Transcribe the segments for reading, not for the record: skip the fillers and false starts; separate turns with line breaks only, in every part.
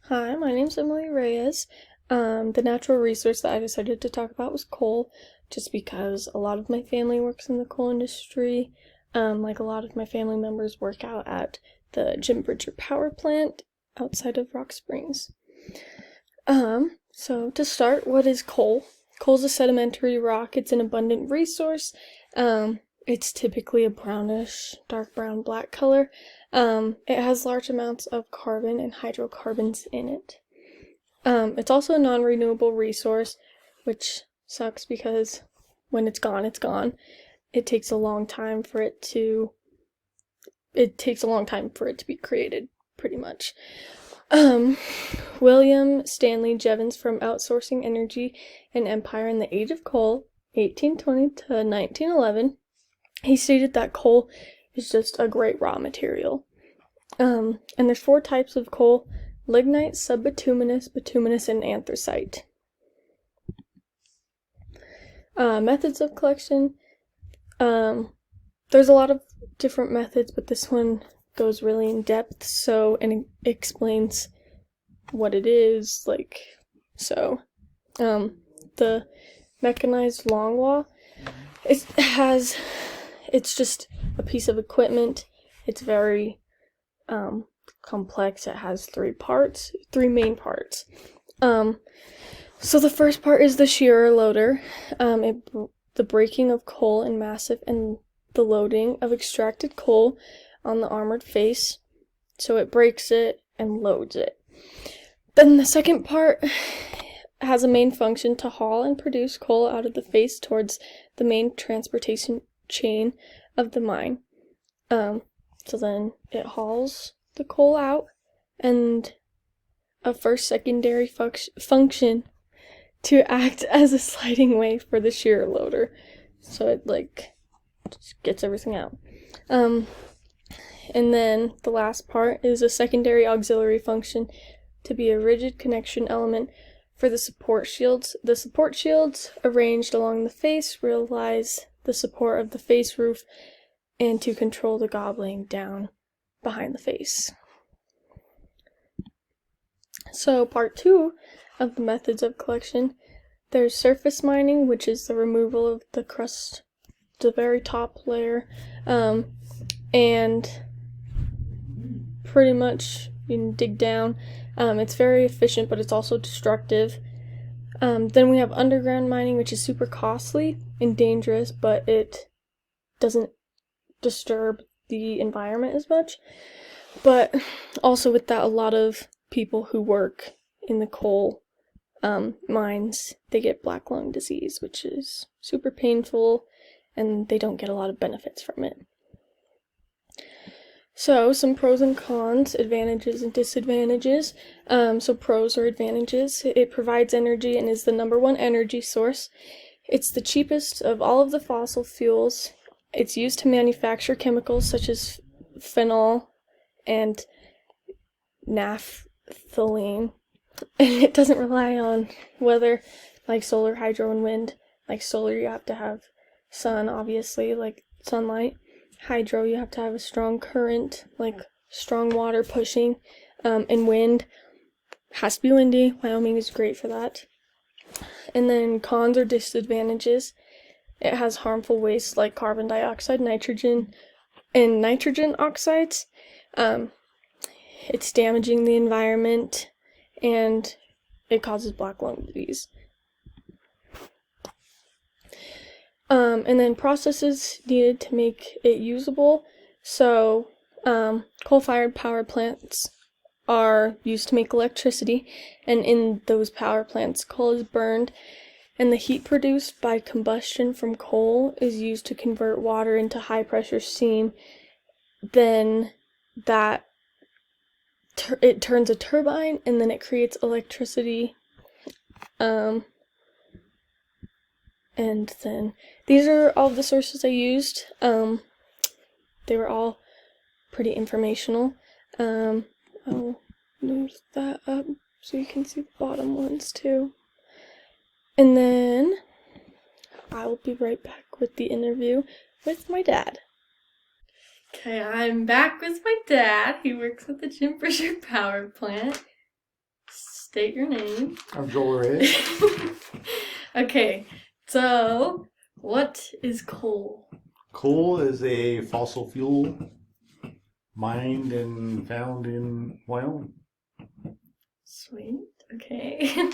Hi, my name's Emily Reyes. The natural resource that I decided to talk about was coal, just because a lot of my family works in the coal industry. Like a lot of my family members work out at the Jim Bridger power plant outside of Rock Springs. So to start, what is coal? Coal's a sedimentary rock. It's an abundant resource. It's typically a brownish, dark brown, black color. It has large amounts of carbon and hydrocarbons in it. It's also a non-renewable resource, which sucks because when it's gone, it's gone. It takes a long time for it to be created, pretty much. William Stanley Jevons from Outsourcing Energy and Empire in the Age of Coal, 1820 to 1911, he stated that coal is just a great raw material. And there's 4 types of coal: lignite, subbituminous, bituminous, and anthracite. Methods of collection. There's a lot of different methods, but this one goes really in depth, and it explains what it is, the mechanized longwa, it's just a piece of equipment. It's very complex. It has 3 main parts. So the first part is the shearer loader. The breaking of coal in massive and the loading of extracted coal on the armored face. So it breaks it and loads it. Then the second part has a main function to haul and produce coal out of the face towards the main transportation chain of the mine. So then it hauls the coal out, and a first secondary function to act as a sliding way for the shearer loader. So it just gets everything out. And then the last part is a secondary auxiliary function to be a rigid connection element for the support shields. The support shields arranged along the face realize the support of the face roof and to control the gobbling down behind the face. So part 2 of the methods of collection, there's surface mining, which is the removal of the crust, the very top layer, and pretty much you can dig down. It's very efficient, but it's also destructive. Then we have underground mining, which is super costly and dangerous, but it doesn't disturb the environment as much. But also with that, a lot of people who work in the coal mines, they get black lung disease, which is super painful, and they don't get a lot of benefits from it. So, some pros and cons, advantages and disadvantages. So pros or advantages: it provides energy and is the #1 energy source. It's the cheapest of all of the fossil fuels. It's used to manufacture chemicals such as phenol and naphthalene. And it doesn't rely on weather like solar, hydro, and wind. Like solar, you have to have sun, obviously, like sunlight. Hydro, you have to have a strong current, like strong water pushing. And wind has to be windy. Wyoming is great for that. And then cons or disadvantages: it has harmful wastes like carbon dioxide, nitrogen, and nitrogen oxides. It's damaging the environment, and it causes black lung disease. And then processes needed to make it usable. So, coal-fired power plants are used to make electricity, and in those power plants, coal is burned, and the heat produced by combustion from coal is used to convert water into high-pressure steam. Then it turns a turbine, and then it creates electricity. And then these are all the sources I used. They were all pretty informational. I'll move that up so you can see the bottom ones too. And then I will be right back with the interview with my dad. Okay, I'm back with my dad. He works at the Jim Bridger power plant. state your name.
I'm Joel Ray.
Okay, so what is coal?
Coal is a fossil fuel mined and found in Wyoming.
Sweet. Okay.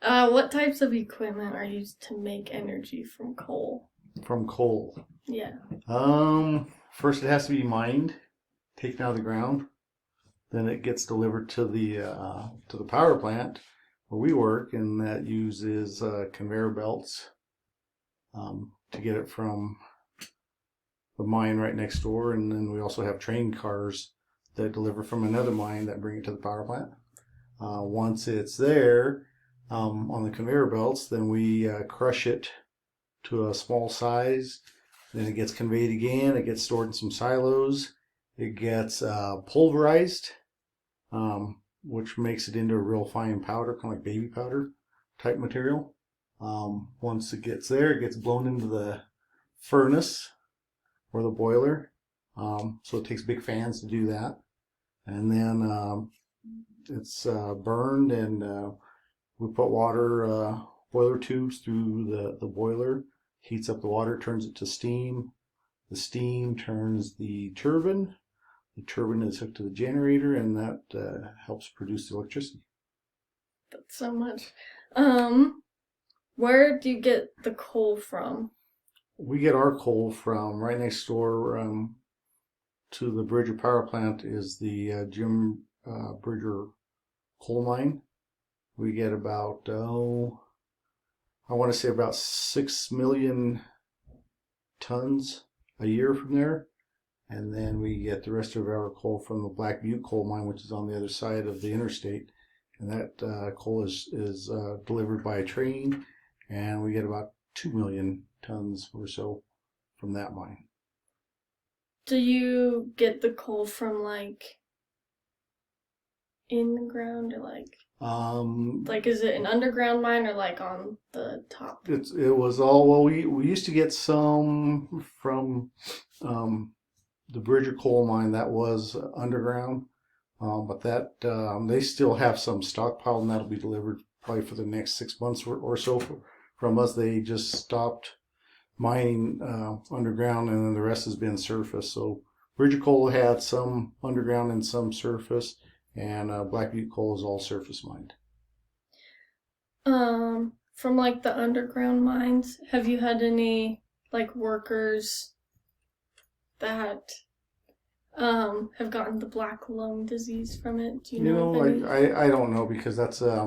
What types of equipment are used to make energy from coal?
From coal.
Yeah.
First it has to be mined, taken out of the ground. Then it gets delivered to the power plant where we work, and that uses conveyor belts to get it from the mine right next door. And then we also have train cars that deliver from another mine that bring it to the power plant. Once it's there on the conveyor belts, then we crush it to a small size. Then it gets conveyed again. It gets stored in some silos. It gets pulverized, which makes it into a real fine powder, kind of like baby powder type material. Once it gets there, it gets blown into the furnace or the boiler. So it takes big fans to do that. And then it's burned, and we put water boiler tubes through the boiler, heats up the water, turns it to steam. The steam turns the turbine. The turbine is hooked to the generator, and that helps produce the electricity.
That's so much. Where do you get the coal from?
We get our coal from right next door to the Bridger power plant is the Jim Bridger coal mine. We get about, I want to say about 6 million tons a year from there. And then we get the rest of our coal from the Black Butte coal mine, which is on the other side of the interstate. And that coal is delivered by a train, and we get about 2 million tons or so from that mine.
Do you get the coal from like in the ground, or like is it an underground mine or like on the top?
It was all, well, we used to get some from the Bridger coal mine that was underground, but that they still have some stockpile, and that'll be delivered probably for the next 6 months or so from us. They just stopped mining underground, and then the rest has been surface. So Bridger coal had some underground and some surface, and Black Butte coal is all surface mined.
From like the underground mines, have you had any like workers that have gotten the black lung disease from it? Do you know of any?
I don't know, because that's I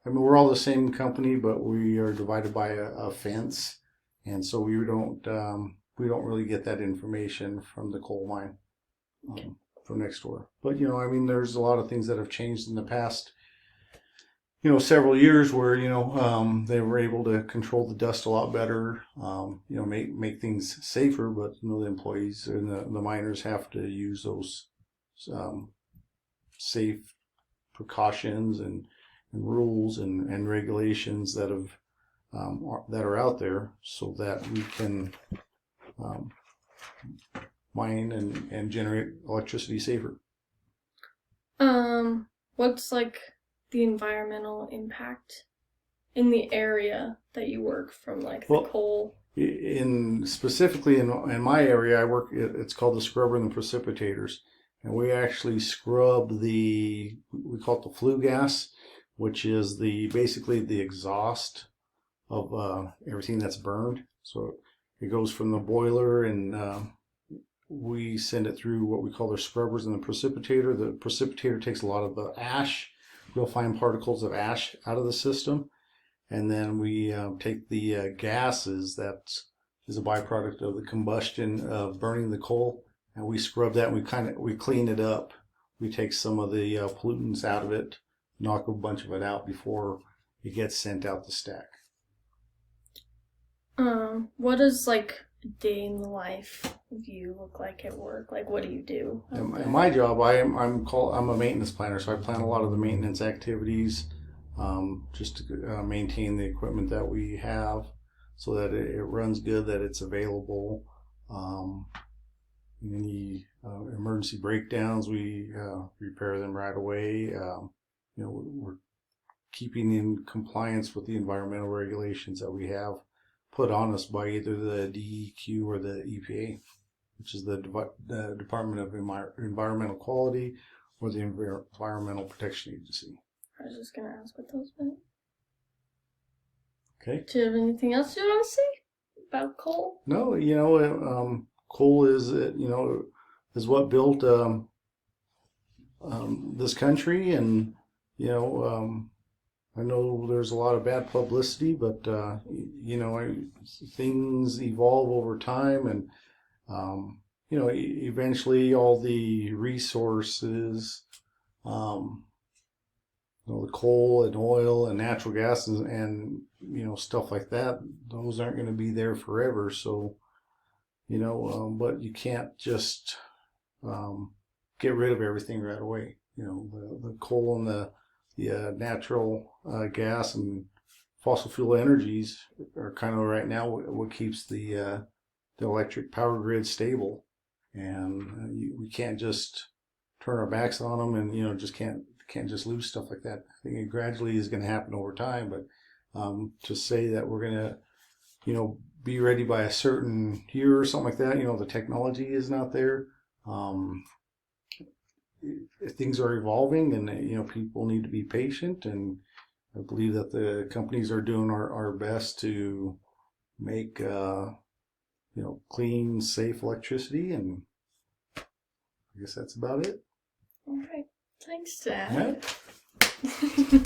mean, we're all the same company, but we are divided by a fence, and so we don't really get that information from the coal mine from next door. But I mean, there's a lot of things that have changed in the past several years where they were able to control the dust a lot better, make things safer. But the employees and the miners have to use those safe precautions and rules and regulations that are out there, so that we can mine and generate electricity safer.
What's like the environmental impact in the area that you work from, like the coal?
Specifically in my area, I work. It's called the scrubber and the precipitators, and we actually scrub we call it the flue gas, which is basically the exhaust of everything that's burned. So it goes from the boiler, and we send it through what we call the scrubbers and the precipitator. The precipitator takes a lot of the ash, real fine particles of ash, out of the system, and then we take the gases that is a byproduct of the combustion of burning the coal, and we scrub that, and we clean it up. We take some of the pollutants out of it, knock a bunch of it out before it gets sent out the stack.
What does like a day in the life of you look like at work? Like, what do you do?
In my job, I'm a maintenance planner, so I plan a lot of the maintenance activities, just to maintain the equipment that we have, so that it runs good, that it's available. Any emergency breakdowns, we repair them right away. We're keeping in compliance with the environmental regulations that we have put on us by either the DEQ or the EPA, which is the Department of Environmental Quality or the Environmental Protection Agency.
I was just gonna ask what those meant.
Okay.
Do you have anything else you want to say about coal?
No, coal is is what built this country, and I know there's a lot of bad publicity, but things evolve over time, and eventually all the resources, the coal and oil and natural gas and stuff like that, those aren't going to be there forever. So but you can't just get rid of everything right away. The coal and the natural gas and fossil fuel energies are kind of right now what keeps the electric power grid stable, and we can't just turn our backs on them and just can't just lose stuff like that. I think it gradually is going to happen over time, but to say that we're going to be ready by a certain year or something like that, the technology is not there. Things are evolving, and people need to be patient, and I believe that the companies are doing our best to make clean, safe electricity, and I guess that's about it.
All right. Thanks, Dad.
Yeah.